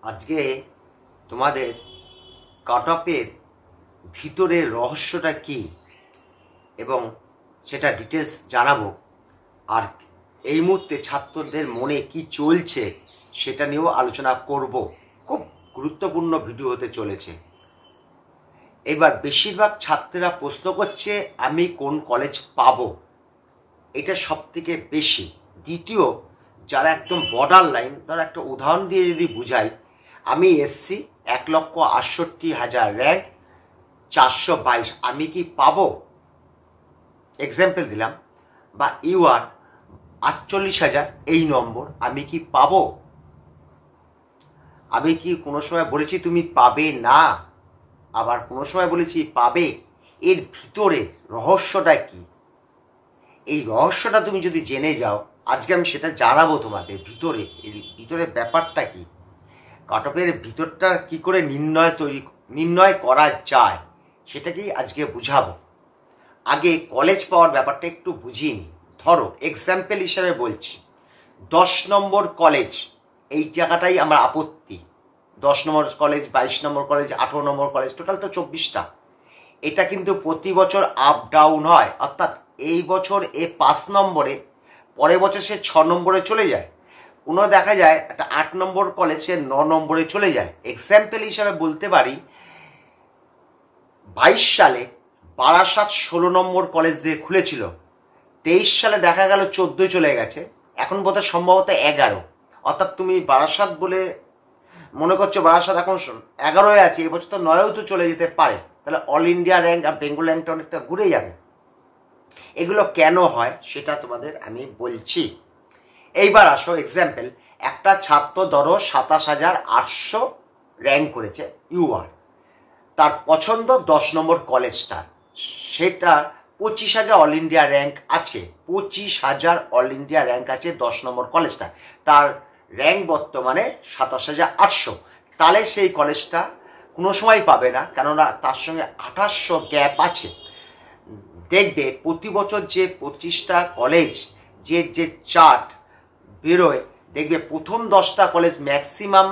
আজকে তোমাদের কাট অফের ভিতরের রহস্যটা কি এবং সেটা ডিটেলস জানাবো। আর এই মুহূর্তে ছাত্রদের মনে কি চলছে সেটা নিয়েও আলোচনা করব। খুব গুরুত্বপূর্ণ ভিডিও হতে চলেছে। এবার বেশিরভাগ ছাত্ররা প্রশ্ন করছে আমি কোন কলেজ পাবো, এটা সব থেকে বেশি। দ্বিতীয়, যারা একদম বর্ডার লাইন, তারা একটা উদাহরণ দিয়ে যদি বুঝাই, আমি এসছি 1,68,000 র্যাঙ্ক 422, আমি কি পাবো? এক্সাম্পল দিলাম। বা ইউআর 48,000 এই নম্বর, আমি কি পাবো? আমি কি কোনো সময় বলেছি তুমি পাবে না? আবার কোনো সময় বলেছি পাবে? এর ভিতরে রহস্যটা কি? এই রহস্যটা তুমি যদি জেনে যাও, আজকে আমি সেটা জানাবো তোমাদের। ভিতরে ব্যাপারটা কি, কাট অফের ভিতরটা কি করে নির্ণয় করা যায় সেটাকেই আজকে বুঝাবো। আগে কলেজ পাওয়ার ব্যাপারটা একটু বুঝিয়ে নি। ধরো এক্সাম্পল হিসাবে বলছি, 10 নম্বর কলেজ, এই জায়গাটাই আমার আপত্তি। 10 নম্বর কলেজ, 22 নম্বর কলেজ, 18 নম্বর কলেজ, টোটাল তো 24টা। এটা কিন্তু প্রতি বছর আপ ডাউন হয়, অর্থাৎ এই বছর এ 5 নম্বরে, পরের বছর সে 6 নম্বরে চলে যায়। কোনো দেখা যায় একটা 8 নম্বর কলেজ সে 9 নম্বরে চলে যায়। এক্সাম্পল হিসাবে বলতে পারি, 22 সালে বারাসাত 16 নম্বর কলেজ দিয়ে খুলেছিল, 23 সালে দেখা গেল 14 চলে গেছে, এখন বোধহয় সম্ভবত 11। অর্থাৎ তুমি বারাসাত বলে মনে করছো বারাসাত এখন 11 আছে, এবছর তো 9ও তো চলে যেতে পারে। তাহলে অল ইন্ডিয়া র্যাঙ্ক আর বেঙ্গল র্যাঙ্কটা অনেকটা ঘুরে যাবে। এগুলো কেন হয় সেটা তোমাদের আমি বলছি। এইবার আসো এক্সাম্পল, একটা ছাত্র ধরো 27,800 র্যাঙ্ক করেছে ইউআর, তার পছন্দ 10 নম্বর কলেজটা, সেটা 25,000 অল ইন্ডিয়া র্যাঙ্ক আছে। 25,000 অল ইন্ডিয়া র্যাঙ্ক আছে 10 নম্বর কলেজটা, তার র্যাঙ্ক বর্তমানে 27,800। তাহলে সেই কলেজটা কোনো সময় পাবে না, কেননা তার সঙ্গে 2800 গ্যাপ আছে। দেখবে প্রতি বছর যে 25টা কলেজ যে চার্ট বেরোয়, দেখবে প্রথম 10টা কলেজ ম্যাক্সিমাম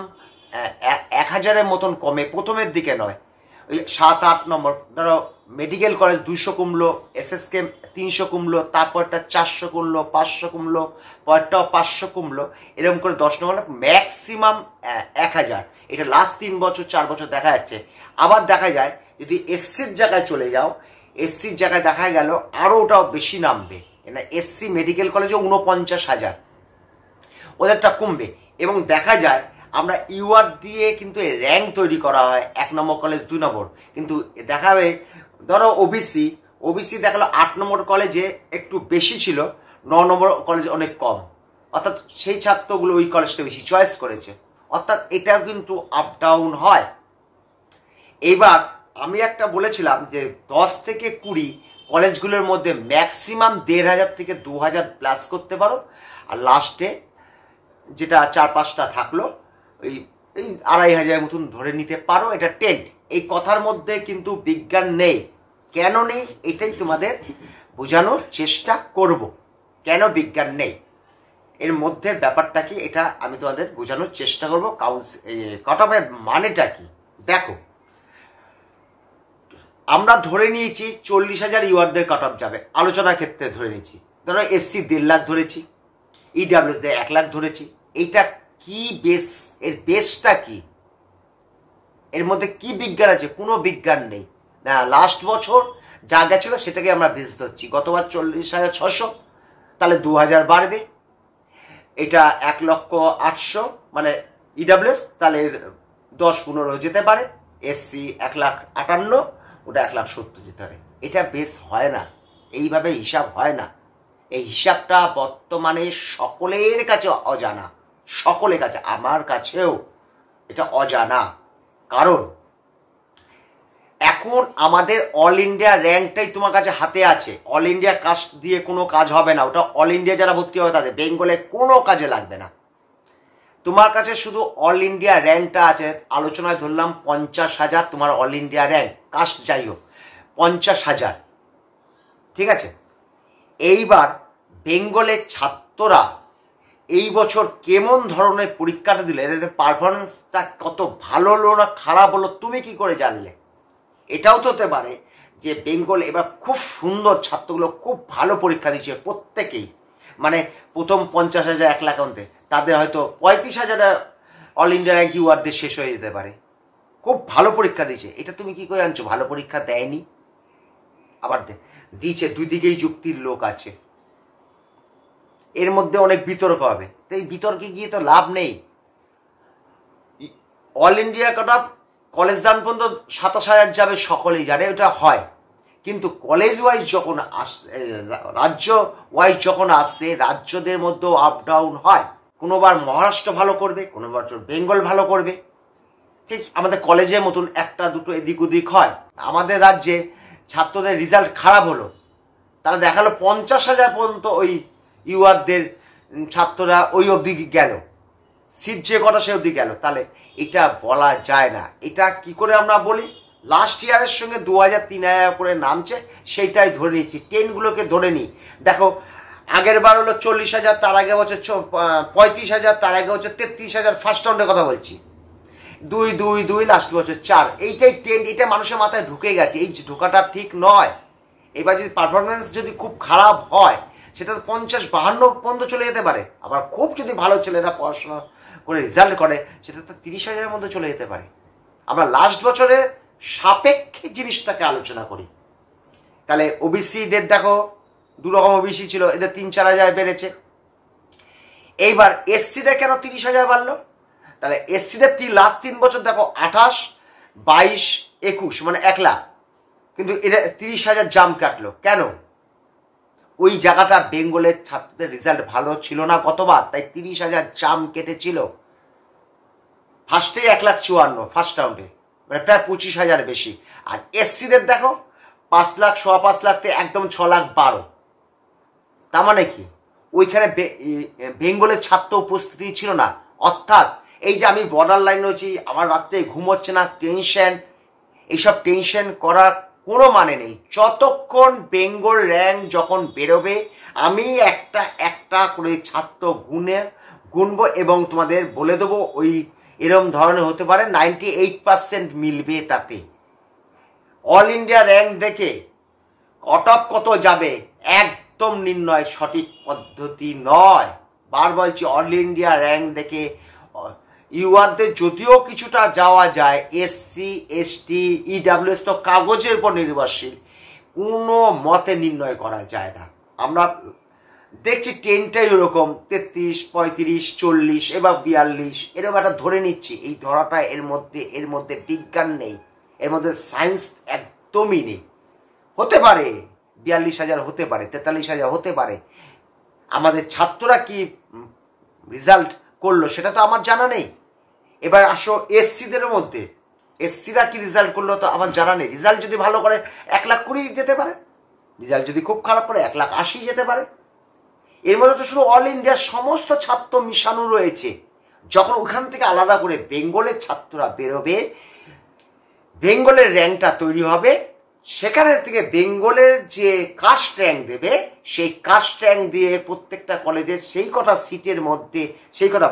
1,000-এর মতন কমে, প্রথমের দিকে নয়। ওই 7-8 নম্বর, ধরো মেডিকেল কলেজ 200 কমলো, এসএসকে 300 কমলো, তারপরটা 400 কমলো, 500 কমলো, পরেরটাও 500 কমলো, এরকম করে 10 নম্বর ম্যাক্সিমাম 1,000। এটা লাস্ট 3 বছর 4 বছর দেখা যাচ্ছে। আবার দেখা যায় যদি এসসির জায়গায় চলে যাও, এসসির জায়গায় দেখা গেল আরো ওটাও বেশি নামবে। এসসি মেডিকেল কলেজে 49,000, ওদেরটা কমবে। এবং দেখা যায় আমরা ইউআর দিয়ে কিন্তু র্যাঙ্ক তৈরি করা হয়, 1 নম্বর কলেজ 2 নম্বর, কিন্তু দেখাবে ধরো ওবিসি দেখালো 8 নম্বর কলেজে একটু বেশি ছিল, 9 নম্বর কলেজে অনেক কম, অর্থাৎ সেই ছাত্রগুলো ওই কলেজটা বেশি চয়েস করেছে। অর্থাৎ এটাও কিন্তু আপ ডাউন হয়। এইবার আমি একটা বলেছিলাম যে 10 থেকে 20 কলেজগুলোর মধ্যে ম্যাক্সিমাম 1,500 থেকে 2,000 প্লাস করতে পারো, আর লাস্টে যেটা 4-5টা থাকলো ওই 2,500 মতন ধরে নিতে পারো। এটা টেন্ট। এই কথার মধ্যে কিন্তু বিজ্ঞান নেই। কেন নেই এটাই তোমাদের বোঝানোর চেষ্টা করব। কেন বিজ্ঞান নেই এর মধ্যে ব্যাপারটা কি, এটা আমি তোমাদের বোঝানোর চেষ্টা করবো। কাট অফের মানেটা কি দেখো। আমরা ধরে নিয়েছি 40,000 ইউআরদের কাট অফ যাবে, আলোচনার ক্ষেত্রে ধরে নিয়েছি। ধরো এসসি 1.5 লাখ ধরেছি, ইডাব্লিউএস 1 লাখ ধরেছি। এইটা কি বেস? এর বেসটা কি? এর মধ্যে কি বিজ্ঞান আছে? কোনো বিজ্ঞান নেই না। লাস্ট বছর যা গেছিল সেটাকে আমরা বেস ধরছি। গতবার 40,600, তাহলে 2,000 বাড়বে। এটা 1,08,000 মানে ইডাব্লিউএস, তাহলে 10-15 যেতে পারে। এসসি 1,58,000, ওটা 1,70,000 যেতে পারে। এটা বেস হয় না, এইভাবে হিসাব হয় না। এই হিসাবটা বর্তমানে সকলের কাছে অজানা, সকলের কাছে, আমার কাছেও এটা অজানা। কারণ এখন আমাদের অল ইন্ডিয়া র্যাঙ্কটাই তোমার কাছে হাতে আছে। অল ইন্ডিয়া কাস্ট দিয়ে কোনো কাজ হবে না, ওটা অল ইন্ডিয়া যারা ভর্তি হবে তাদের, বেঙ্গলে কোনো কাজে লাগবে না। তোমার কাছে শুধু অল ইন্ডিয়া র্যাঙ্কটা আছে। আলোচনায় ধরলাম 50,000 তোমার অল ইন্ডিয়া র্যাঙ্ক, কাস্ট যাই হোক 50,000, ঠিক আছে। এইবার বেঙ্গলের ছাত্ররা এই বছর কেমন ধরনের পরীক্ষাটা দিলে, এদের পারফরমেন্সটা কত ভালো হলো না খারাপ হলো তুমি কি করে জানলে? এটাও তো হতে পারে যে বেঙ্গল এবার খুব সুন্দর, ছাত্রগুলো খুব ভালো পরীক্ষা দিচ্ছে প্রত্যেকেই, মানে প্রথম 50,000 1 লাখ মধ্যে তাদের হয়তো 35,000 অল ইন্ডিয়া র্যাঙ্ক ইউয়ার্ডে শেষ হয়ে যেতে পারে। খুব ভালো পরীক্ষা দিয়েছে, এটা তুমি কি করে আনছো? ভালো পরীক্ষা দেয়নি, আবার দিয়েছে, দুই দিকেই যুক্তির লোক আছে, এর মধ্যে অনেক বিতর্ক হবে। তো এই বিতর্কে গিয়ে তো লাভ নেই। All India cut off college দান পর্যন্ত 27,000 যাবে সকলেই জানে, ওটা হয়। কিন্তু কলেজ ওয়াইজ যখন আসছে, রাজ্য ওয়াইজ যখন আসছে, রাজ্যদের মধ্যেও আপ ডাউন হয়। কোনোবার মহারাষ্ট্র ভালো করবে, কোনোবার বেঙ্গল ভালো করবে, ঠিক আমাদের কলেজের মতন একটা দুটো এদিক ওদিক হয়। আমাদের রাজ্যে ছাত্রদের রেজাল্ট খারাপ হলো, তারা দেখালো 50,000 পর্যন্ত ওই ইউআরদের ছাত্ররা ওই অবধি গেল, সিট যে কটা সে অবধি গেল। তাহলে এটা বলা যায় না। এটা কি করে আমরা বলি? লাস্ট ইয়ারের সঙ্গে 2,000-3,000 করে নামছে, সেইটাই ধরে নিচ্ছি, 10গুলোকে ধরে নিই। দেখো আগের বার হলো 40,000, তার আগে বছর 35,000, তার আগে বছর 33,000, ফার্স্ট রাউন্ডের কথা বলছি। 2 লাস্ট বছর 4, এইটাই ট্রেন্ড, এটা মানুষের মাথায় ঢুকে গেছে। এই ঢোকাটা ঠিক নয়। এবার যদি পারফরমেন্স যদি খুব খারাপ হয়, সেটা 50-52 পর্যন্ত চলে যেতে পারে। আবার খুব যদি ভালো ছেলেরা পড়াশোনা করে রেজাল্ট করে, সেটা তো 30,000-এর মধ্যে চলে যেতে পারে। আমরা লাস্ট বছরে সাপেক্ষে জিনিসটাকে আলোচনা করি। তাহলে ওবিসিদের দেখো, দু রকম ওবিসি ছিল, এদের 3-4 হাজার বেড়েছে। এইবার এসসিদের কেন 30,000 বাড়লো? তাহলে এসসিদের লাস্ট 3 বছর দেখো 28, 22, 21, মানে 1 লাখ, কিন্তু এদের 30,000 জাম্প কাটলো কেন? ওই জায়গাটা বেঙ্গলের ছাত্রদের রেজাল্ট ভালো ছিল না গতবার, তাই 30,000 জাম্প কেটেছিল। ফার্স্টে 1,54,000 ফার্স্ট রাউন্ডে, মানে প্রায় 25,000 বেশি। আর এসসিদের দেখো 5 লাখ, 5.25 লাখ থেকে একদম 6,12,000। তার মানে কি ওইখানে বেঙ্গলের ছাত্র উপস্থিতি ছিল না। অর্থাৎ এই যে আমি বর্ডার লাইন রয়েছি, আমার রাত্রে ঘুম হচ্ছে না, টেনশন, এইসব টেনশন করার কোনো মানে নেই। যতক্ষণ বেঙ্গল র্যাঙ্ক যখন বেরোবে, আমি একটা একটা করে ছাত্র গুনবো এবং তোমাদের বলে দেবো ওই এরম ধরনের হতে পারে 98% মিলবে। তাতে অল ইন্ডিয়া র্যাঙ্ক দেখে কট অফ কত যাবে একদম নির্ণয় সঠিক পদ্ধতি নয়। বার বলছি, অল ইন্ডিয়া র্যাঙ্ক দেখে ইউআরদের যদিও কিছুটা যাওয়া যায়, এসসি, এসটি, ইডাব্লিউএস তো কাগজের উপর নির্ভরশীল, কোনো মতে নির্ণয় করা যায় না। আমরা দেখছি 10টাই ওরকম 33, 35, 40, এবার 42, এরকম একটা ধরে নিচ্ছি। এই ধরাটা এর মধ্যে বিজ্ঞান নেই, এর মধ্যে সায়েন্স একদমই নেই। হতে পারে 42,000 হতে পারে, 43,000 হতে পারে। আমাদের ছাত্ররা কি রেজাল্ট করলো সেটা তো আমার জানা নেই। এবার আসো এসসিদের মধ্যে, এসসিরা কি রেজাল্ট করলো তো আমার জানা নেই। রেজাল্ট যদি ভালো করে 1,20,000 যেতে পারে, রেজাল্ট যদি খুব খারাপ করে 1,80,000 যেতে পারে। এর মধ্যে তো শুধু অল ইন্ডিয়ার সমস্ত ছাত্র মিশানো রয়েছে। যখন ওখান থেকে আলাদা করে বেঙ্গলের ছাত্ররা বেরোবে, বেঙ্গলের র্যাঙ্কটা তৈরি হবে, সেখানে থেকে বেঙ্গলের যে কাস্ট র্যাঙ্ক দেবে, সেই কাস্ট র্যাঙ্ক দিয়ে প্রত্যেকটা কলেজের সেই কটা সিটের মধ্যে, সেই কটা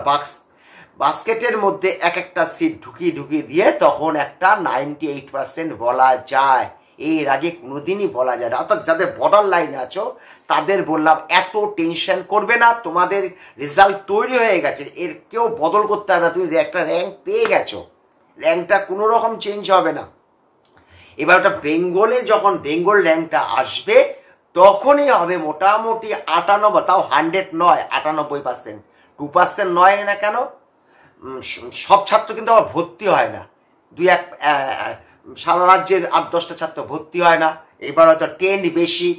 বাস্কেটের মধ্যে এক একটা সিট ঢুকিয়ে দিয়ে তখন একটা 98% বলা যায়। এর আগে কোনোদিনই বলা যায় না। অর্থাৎ যাদের বর্ডার লাইন আছো তাদের বললাম, এত টেনশন করবে না, তোমাদের রেজাল্ট তৈরি হয়ে গেছে, এর কেউ বদল করতে হবে না। তুমি একটা র্যাঙ্ক পেয়ে গেছো, র্যাঙ্কটা কোনো রকম চেঞ্জ হবে না। এবার ওটা বেঙ্গলে যখন বেঙ্গল র্যাঙ্কটা আসবে, তখনই হবে মোটামুটি 98, তাও 100 নয়, 98%। 2% নয় না কেন, সব ছাত্র কিন্তু আবার ভর্তি হয় না। সারা রাজ্যের 8-10টা ছাত্র ভর্তি হয় না। এবার হয়তো ট্রেন্ড বেশি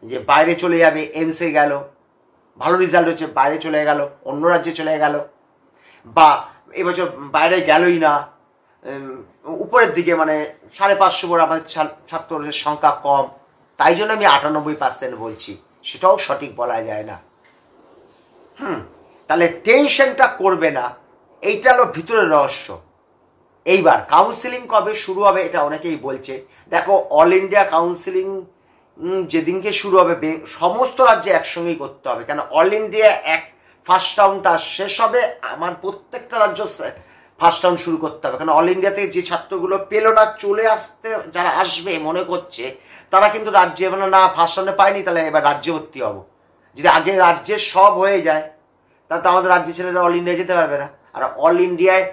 যে বাইরে চলে যাবে, এমসে গেল, ভালো রেজাল্ট হচ্ছে বাইরে চলে গেল, অন্য রাজ্যে চলে গেল, বা এবছর বাইরে গেলই না, উপরের দিকে মানে 550 বড় আমাদের ছাত্রদের সংখ্যা কম, তাই জন্য আমি 98% বলছি। সেটাও সঠিক বলা যায় না। তাহলে টেনশনটা করবে না, এইটা হলো ভিতরের রহস্য। এইবার কাউন্সিলিং কবে শুরু হবে এটা অনেকেই বলছে। দেখো, অল ইন্ডিয়া কাউন্সিলিং যেদিনকে শুরু হবে, সমস্ত রাজ্যে একসঙ্গেই করতে হবে, কেন অল ইন্ডিয়া ফার্স্ট রাউন্ডটা শেষ হবে, আমার প্রত্যেকটা রাজ্য ফার্স্ট রাউন্ড শুরু করতে হবে। কারণ অল ইন্ডিয়াতে যে ছাত্রগুলো পেলো না, চলে আসতে যারা আসবে মনে করছে, তারা কিন্তু রাজ্যে মানে না ফার্স্ট রাউন্ডে পায়নি, তাহলে এবার রাজ্যে ভর্তি হবো। যদি আগে রাজ্যে সব হয়ে যায় তাহলে তো আমাদের রাজ্যের ছেলেরা অল ইন্ডিয়া যেতে পারবে না। আর অল ইন্ডিয়ায়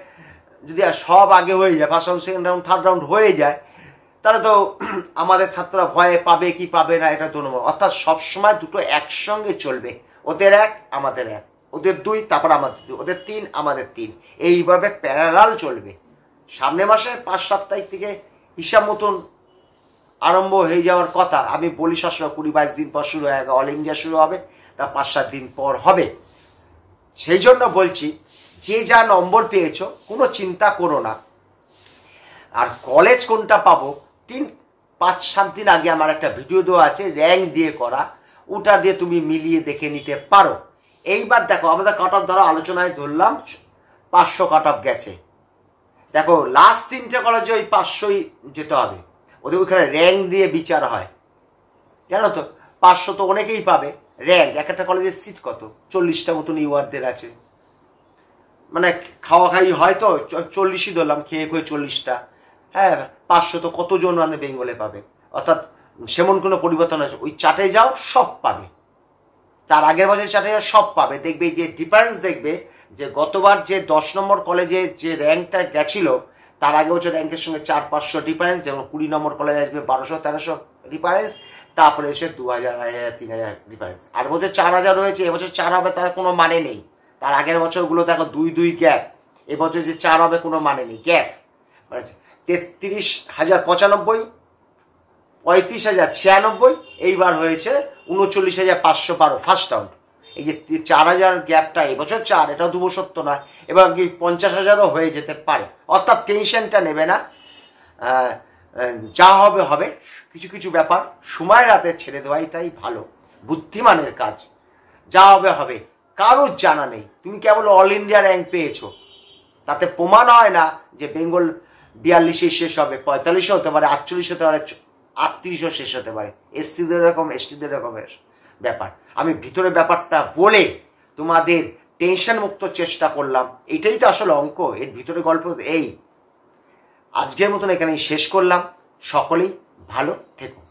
যদি সব আগে হয়ে যায়, first round, second round, third round হয়ে যায়, তাহলে তো আমাদের ছাত্ররা ভয়ে পাবে কি পাবে না এটা তো নেব। অর্থাৎ সবসময় দুটো একসঙ্গে চলবে, ওদের এক আমাদের এক, ওদের দুই তারপর আমাদের দুই, ওদের তিন আমাদের তিন, এইভাবে প্যারালাল চলবে। সামনে মাসে 5-7 তারিখ থেকে হিসাব মতন আরম্ভ হয়ে যাওয়ার কথা। আমি বলি সবসময় 20-22 দিন পর শুরু হয়ে অল ইন্ডিয়া শুরু হবে, তা 5-7 দিন পর হবে। সেই জন্য বলছি, যে যা নম্বর পেয়েছো কোনো চিন্তা করো না। আর কলেজ কোনটা পাবো 3-5-7 দিন আগে আমার একটা ভিডিও দেওয়া আছে র্যাঙ্ক দিয়ে করা, ওটা দিয়ে তুমি মিলিয়ে দেখে নিতে পারো। এইবার দেখো আমাদের কাট অফ দ্বারা আলোচনায় ধরলাম 500 কাট অফ গেছে। দেখো লাস্ট 3টে কলেজে ওই 500ই যেতে হবে, ওদের ওইখানে র্যাঙ্ক দিয়ে বিচার হয়, জানো তো। 500 তো অনেকেই পাবে র্যাঙ্ক। একটা কলেজের সিট কত, 40টা মতন ইউয়ারদের আছে, মানে খাওয়া খাই হয় তো 40ই ধরলাম, খেয়ে খেয়ে 40টা। হ্যাঁ, 500 তো কতজন মানে বেঙ্গলে পাবে। অর্থাৎ সেমন কোনো পরিবর্তন আছে, ওই চাটে যাও সব পাবে, তার আগের বছর চাটে যাও সব পাবে। দেখবে যে ডিফারেন্স, দেখবে যে গতবার যে 10 নম্বর কলেজে যে র্যাঙ্কটা গেছিল, তার আগে বছর র্যাঙ্কের সঙ্গে 400-500 ডিফারেন্স। যেমন 20 নম্বর কলেজ আসবে 1200-1300 ডিফারেন্স, তারপরে এসে 2000-3000 ডিফারেন্স। আর বছর 4000 হয়েছে, এবছর 4 হবে তার কোনো মানে নেই। তার আগের বছরগুলো দেখো 2-2 গ্যাপ, এবছর যে 4 হবে কোনো মানে নেই, গ্যাপ। মানে 33,095, 35,096, এইবার হয়েছে 39,512 ফার্স্ট রাউন্ড। এই যে 4000 গ্যাপটা, এবছর 4, এটাও 2 সত্য না, এবার কি 50,000ও হয়ে যেতে পারে। অর্থাৎ টেনশনটা নেবে না, যা হবে হবে। কিছু কিছু ব্যাপার সময় রাতে ছেড়ে দেওয়াইটাই ভালো, বুদ্ধিমানের কাজ। যা হবে হবে, কারোর জানা নেই। তুমি কেবল অল ইন্ডিয়া র্যাঙ্ক পেয়েছো, তাতে প্রমাণ হয় না যে বেঙ্গল 42 শেষ হবে, 45 হতে পারে, 48 হতে পারে, 38ও শেষ হতে পারে। এসসিদের এরকম, এসটিদের এরকমের ব্যাপার। আমি ভিতরে ব্যাপারটা বলে তোমাদের টেনশন মুক্ত চেষ্টা করলাম, এটাই তো আসলে অঙ্ক। এর ভিতরে গল্প এই। আজকের মতন এখানেই শেষ করলাম। সকলেই ভালো থেকো।